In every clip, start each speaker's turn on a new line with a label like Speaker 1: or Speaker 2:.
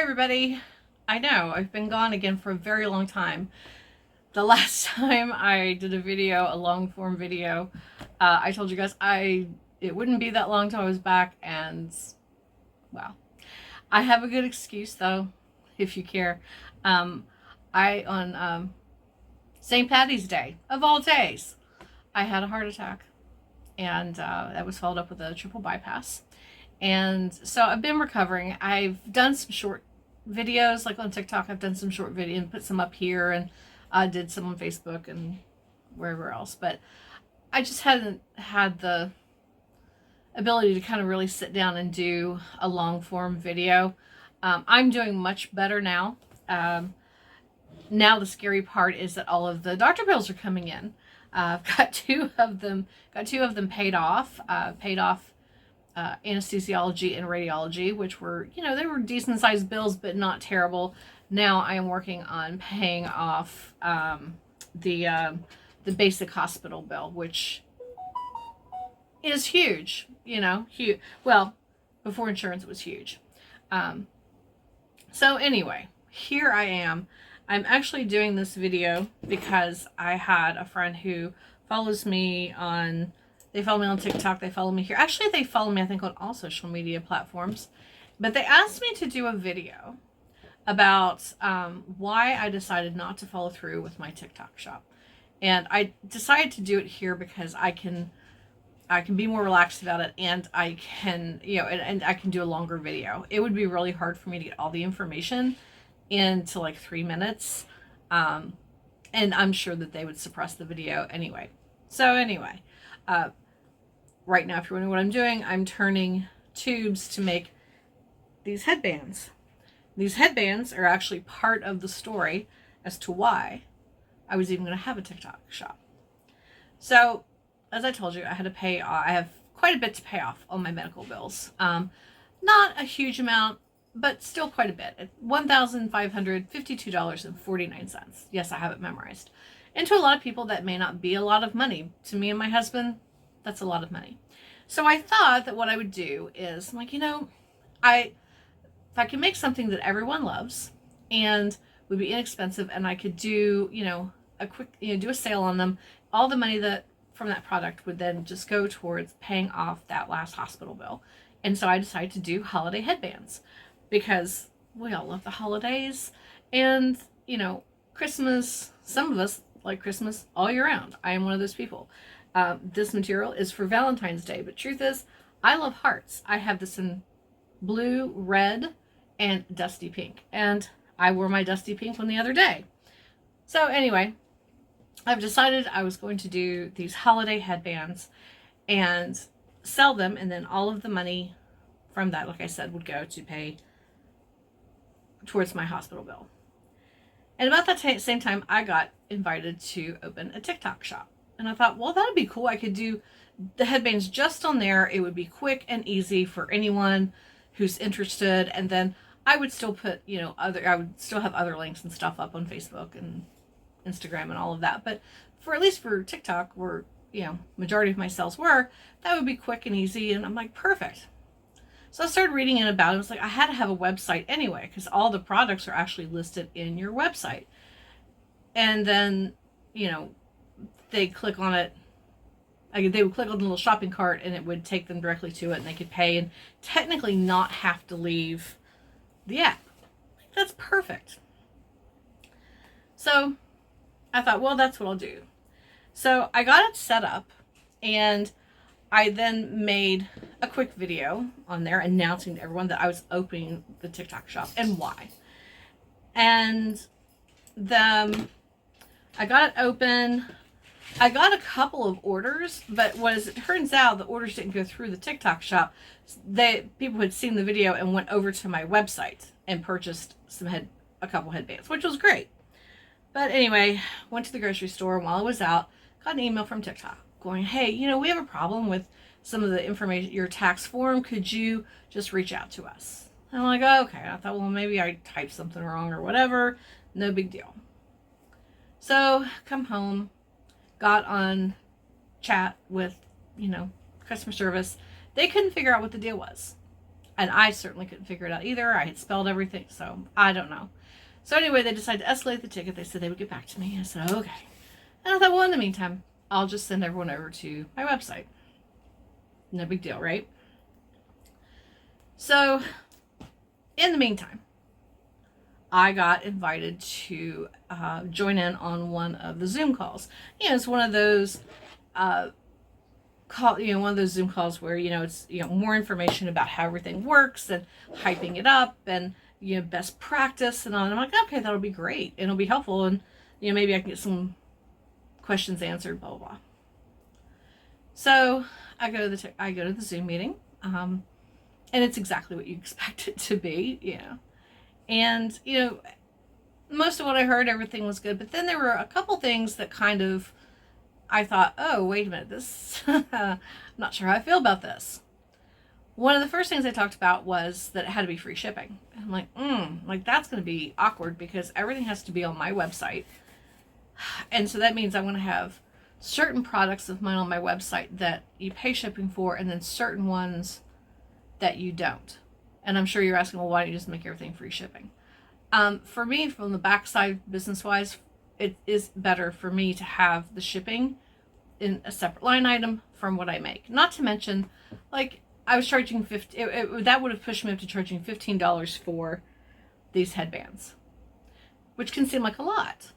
Speaker 1: everybody. I know I've been gone again for a very long time. The last time I did a video, a long form video, I told you guys it wouldn't be that long till I was back, and well, I have a good excuse though, if you care. I on St. Patty's Day of all days, I had a heart attack, and that was followed up with a triple bypass. And so I've been recovering. I've done some short videos, like on TikTok. I've done some short video and put some up here, and I did some on Facebook and wherever else. But I just hadn't had the ability to kind of really sit down and do a long form video. I'm doing much better now. Now the scary part is that all of the doctor bills are coming in. I've got two of them paid off. Anesthesiology and radiology, which were, they were decent sized bills, but not terrible. Now I am working on paying off the basic hospital bill, which is huge. Huge. Well, before insurance, it was huge. So anyway, here I am. I'm actually doing this video because I had a friend who follows me on. They follow me on TikTok. They follow me here. Actually, they follow me, I think, on all social media platforms. But they asked me to do a video about why I decided not to follow through with my TikTok shop. And I decided to do it here because I can be more relaxed about it, and I can, and I can do a longer video. It would be really hard for me to get all the information into like 3 minutes. And I'm sure that they would suppress the video anyway. So anyway, right now, if you're wondering what I'm doing, I'm turning tubes to make these headbands. These headbands are actually part of the story as to why I was even going to have a TikTok shop. So, as I told you, I had to pay. I have quite a bit to pay off on my medical bills. Not a huge amount, but still quite a bit. $1,552.49. Yes, I have it memorized. And to a lot of people, that may not be a lot of money. To me and my husband, that's a lot of money. So I thought that what I would do is, I'm like, if I can make something that everyone loves and would be inexpensive, and I could do, a quick, do a sale on them, all the money that from that product would then just go towards paying off that last hospital bill. And so I decided to do holiday headbands because we all love the holidays, and, Christmas, some of us like Christmas all year round. I am one of those people. This material is for Valentine's Day, but truth is, I love hearts. I have this in blue, red, and dusty pink. And I wore my dusty pink one the other day. So anyway, I've decided I was going to do these holiday headbands and sell them, and then all of the money from that, like I said, would go to pay towards my hospital bill. And about that same time, I got invited to open a TikTok shop. And I thought, well, that'd be cool. I could do the headbands just on there. It would be quick and easy for anyone who's interested. And then I would still put, I would still have other links and stuff up on Facebook and Instagram and all of that. But for at least for TikTok, where, majority of my sales were, that would be quick and easy. And I'm like, perfect. So I started reading it about it. I was like, I had to have a website anyway, because all the products are actually listed in your website. And then, they click on it. They would click on the little shopping cart, and it would take them directly to it, and they could pay and technically not have to leave the app. That's perfect. So I thought, well, that's what I'll do. So I got it set up, and I then made a quick video on there announcing to everyone that I was opening the TikTok shop and why. And I got it open. I got a couple of orders, but as it turns out, the orders didn't go through the TikTok shop. People had seen the video and went over to my website and purchased a couple headbands, which was great. But anyway, went to the grocery store, and while I was out, got an email from TikTok going, hey, we have a problem with some of the information, your tax form. Could you just reach out to us? And I'm like, oh, okay. I thought, well, maybe I typed something wrong or whatever. No big deal. So come home, got on chat with, customer service. They couldn't figure out what the deal was. And I certainly couldn't figure it out either. I had spelled everything, so I don't know. So anyway, they decided to escalate the ticket. They said they would get back to me. I said, okay. And I thought, well, in the meantime, I'll just send everyone over to my website. No big deal, right? So in the meantime, I got invited to join in on one of the Zoom calls. It's one of those one of those Zoom calls where, it's, more information about how everything works and hyping it up and, best practice and all. And I'm like, okay, that'll be great. And it'll be helpful. And, maybe I can get some questions answered, blah, blah, blah. So I go to the Zoom meeting. And it's exactly what you expect it to be, And, most of what I heard, everything was good. But then there were a couple things that kind of, I thought, oh, wait a minute, this, I'm not sure how I feel about this. One of the first things I talked about was that it had to be free shipping. And I'm like, that's going to be awkward because everything has to be on my website. And so that means I want to have certain products of mine on my website that you pay shipping for, and then certain ones that you don't. And I'm sure you're asking, well, why don't you just make everything free shipping? For me, from the backside, business-wise, it is better for me to have the shipping in a separate line item from what I make. Not to mention, like, I was charging that would have pushed me up to charging $15 for these headbands, which can seem like a lot.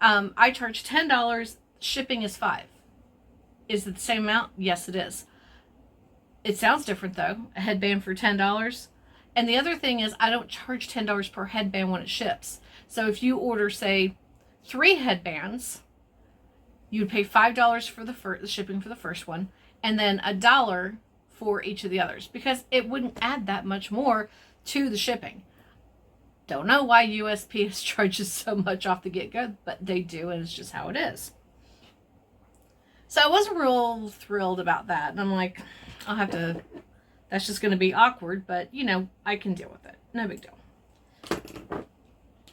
Speaker 1: I charge $10. Shipping is $5. Is it the same amount? Yes, it is. It sounds different though. A headband for $10. And the other thing is, I don't charge $10 per headband when it ships. So if you order, say, 3 headbands, you'd pay $5 for the shipping for the first one, and then $1 for each of the others, because it wouldn't add that much more to the shipping. Don't know why USPS charges so much off the get-go, but they do, and it's just how it is. So I wasn't real thrilled about that, and I'm like, that's just going to be awkward, but, I can deal with it. No big deal.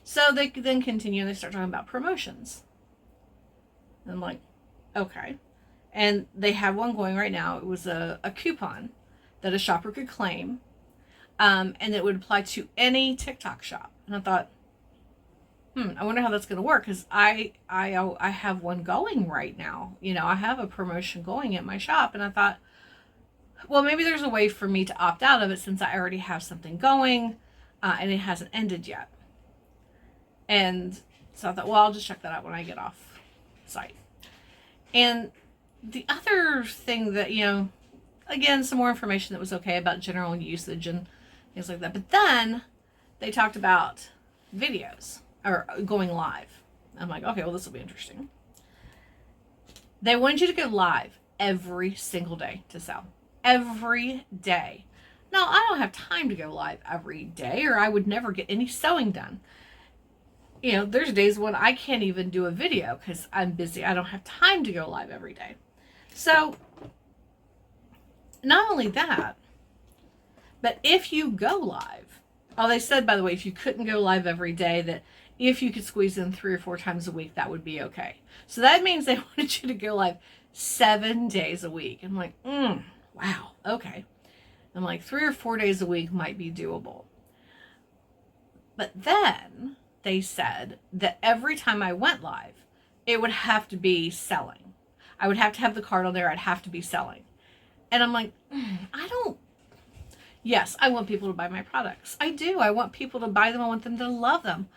Speaker 1: So they then continue, and they start talking about promotions. And I'm like, okay. And they have one going right now. It was a coupon that a shopper could claim, and it would apply to any TikTok shop. And I thought, I wonder how that's going to work, because I have one going right now. I have a promotion going at my shop, and I thought, well, maybe there's a way for me to opt out of it since I already have something going, and it hasn't ended yet. And so I thought, well, I'll just check that out when I get off site. And the other thing that, again, some more information that was okay about general usage and things like that. But then they talked about videos or going live. I'm like, okay, well, this will be interesting. They wanted you to go live every single day to sell. Every day. Now, I don't have time to go live every day, or I would never get any sewing done. There's days when I can't even do a video because I'm busy. I don't have time to go live every day. So, not only that, but if you go live, they said, by the way, if you couldn't go live every day, that if you could squeeze in 3 or 4 times a week, that would be okay. So that means they wanted you to go live 7 days a week. I'm like, wow, okay. I'm like, 3 or 4 days a week might be doable. But then they said that every time I went live, it would have to be selling. I would have to have the card on there. I'd have to be selling. And I'm like, yes, I want people to buy my products. I do. I want people to buy them. I want them to love them.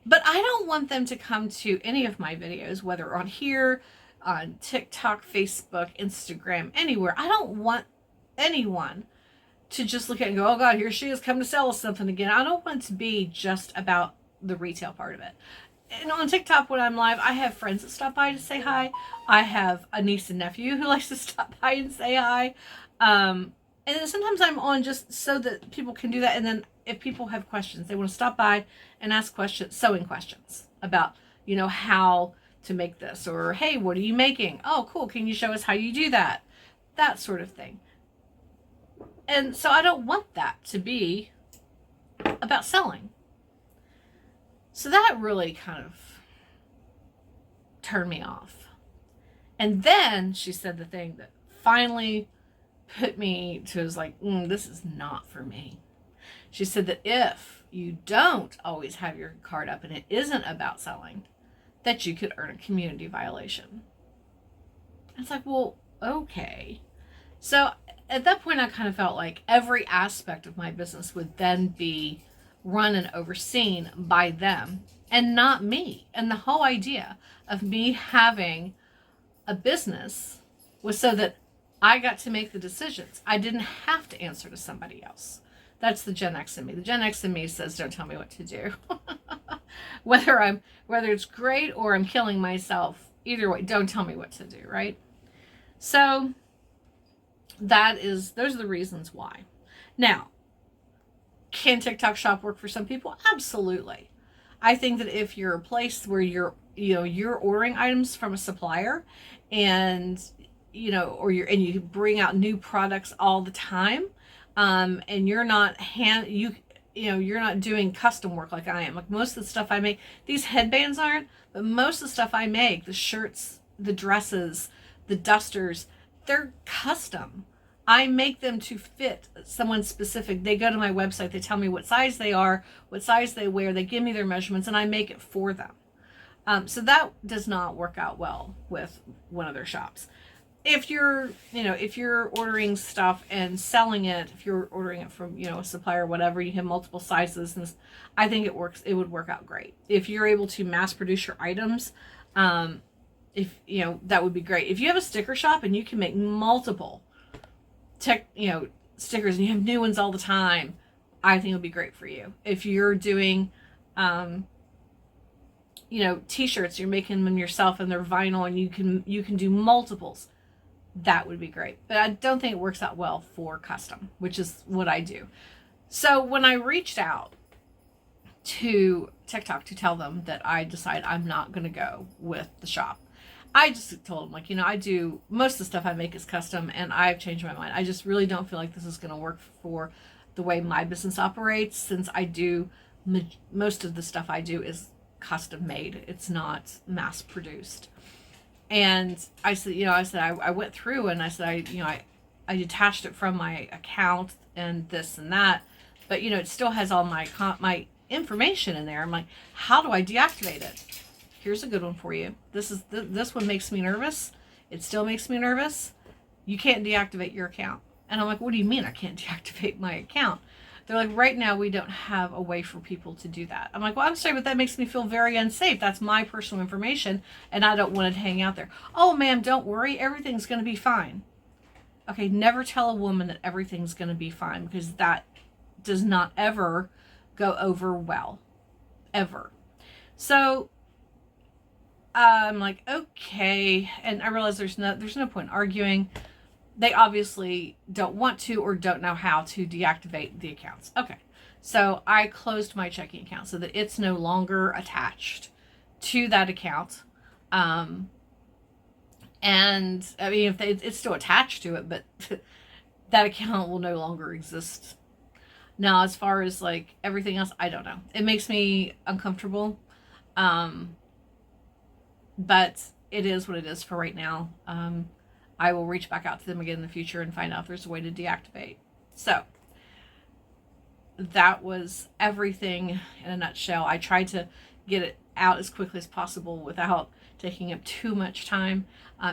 Speaker 1: But I don't want them to come to any of my videos, whether on here, on TikTok, Facebook, Instagram, anywhere. I don't want anyone to just look at it and go, oh God, here she is, come to sell us something again. I don't want it to be just about the retail part of it. And on TikTok, when I'm live, I have friends that stop by to say hi. I have a niece and nephew who likes to stop by and say hi. And then sometimes I'm on just so that people can do that. And then if people have questions, they want to stop by and ask questions, sewing questions about, how to make this, or, hey, what are you making? Oh, cool. Can you show us how you do that? That sort of thing. And so I don't want that to be about selling. So that really kind of turned me off. And then she said the thing that finally put me to, was like, this is not for me. She said that if you don't always have your card up and it isn't about selling, that you could earn a community violation. It's like, well, okay. So at that point, I kind of felt like every aspect of my business would then be run and overseen by them and not me. And the whole idea of me having a business was so that I got to make the decisions. I didn't have to answer to somebody else. That's the Gen X in me. The Gen X in me says, don't tell me what to do. whether it's great or I'm killing myself, either way, don't tell me what to do, right? So those are the reasons why. Now, can TikTok Shop work for some people? Absolutely. I think that if you're a place where you're ordering items from a supplier and you bring out new products all the time, and you're not you're not doing custom work like I am. Like most of the stuff I make, these headbands aren't, but most of the stuff I make, the shirts, the dresses, the dusters, they're custom. I make them to fit someone specific. They go to my website, they tell me what size they are, what size they wear, they give me their measurements, and I make it for them. So that does not work out well with one of their shops. If you're ordering stuff and selling it, if you're ordering it from, a supplier or whatever, you have multiple sizes, and I think it would work out great. If you're able to mass produce your items, that would be great. If you have a sticker shop and you can make multiple stickers and you have new ones all the time, I think it would be great for you. If you're doing, t-shirts, you're making them yourself and they're vinyl and you can do multiples, that would be great. But I don't think it works out well for custom, which is what I do. So when I reached out to TikTok to tell them that I decided I'm not going to go with the shop, I just told them, I do, most of the stuff I make is custom and I've changed my mind. I just really don't feel like this is going to work for the way my business operates, since I do, most of the stuff I do is custom made. It's not mass produced. And I said, I went through and I said, I detached it from my account and this and that, but it still has all my information in there. I'm like, how do I deactivate it? Here's a good one for you. This one makes me nervous. It still makes me nervous. You can't deactivate your account. And I'm like, what do you mean I can't deactivate my account? They're like, right now we don't have a way for people to do that. I'm like, well, I'm sorry, but that makes me feel very unsafe. That's my personal information and I don't want it to hang out there. Oh, ma'am, don't worry. Everything's going to be fine. Okay, never tell a woman that everything's going to be fine, because that does not ever go over well. Ever. So I'm like, okay. And I realize there's no point arguing. They obviously don't want to or don't know how to deactivate the accounts. Okay. So I closed my checking account so that it's no longer attached to that account. And I mean, if it's still attached to it, but that account will no longer exist. Now, as far as like everything else, I don't know. It makes me uncomfortable. But it is what it is for right now. I will reach back out to them again in the future and find out if there's a way to deactivate. So that was everything in a nutshell. I tried to get it out as quickly as possible without taking up too much time.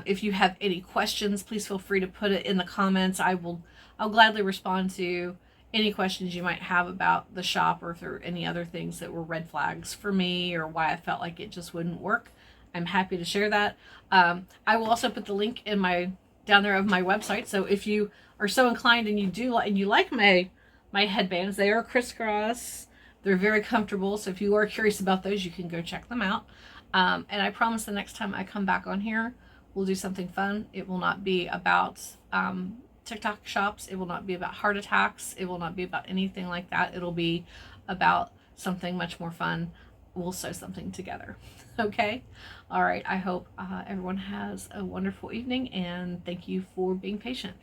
Speaker 1: If you have any questions, please feel free to put it in the comments. I'll gladly respond to any questions you might have about the shop, or if there are any other things that were red flags for me or why I felt like it just wouldn't work. I'm happy to share that. I will also put the link down there of my website. So if you are so inclined and you like my headbands, they are crisscross. They're very comfortable. So if you are curious about those, you can go check them out. And I promise the next time I come back on here, we'll do something fun. It will not be about TikTok shops. It will not be about heart attacks. It will not be about anything like that. It'll be about something much more fun. We'll sew something together. Okay? All right. I hope everyone has a wonderful evening, and thank you for being patient.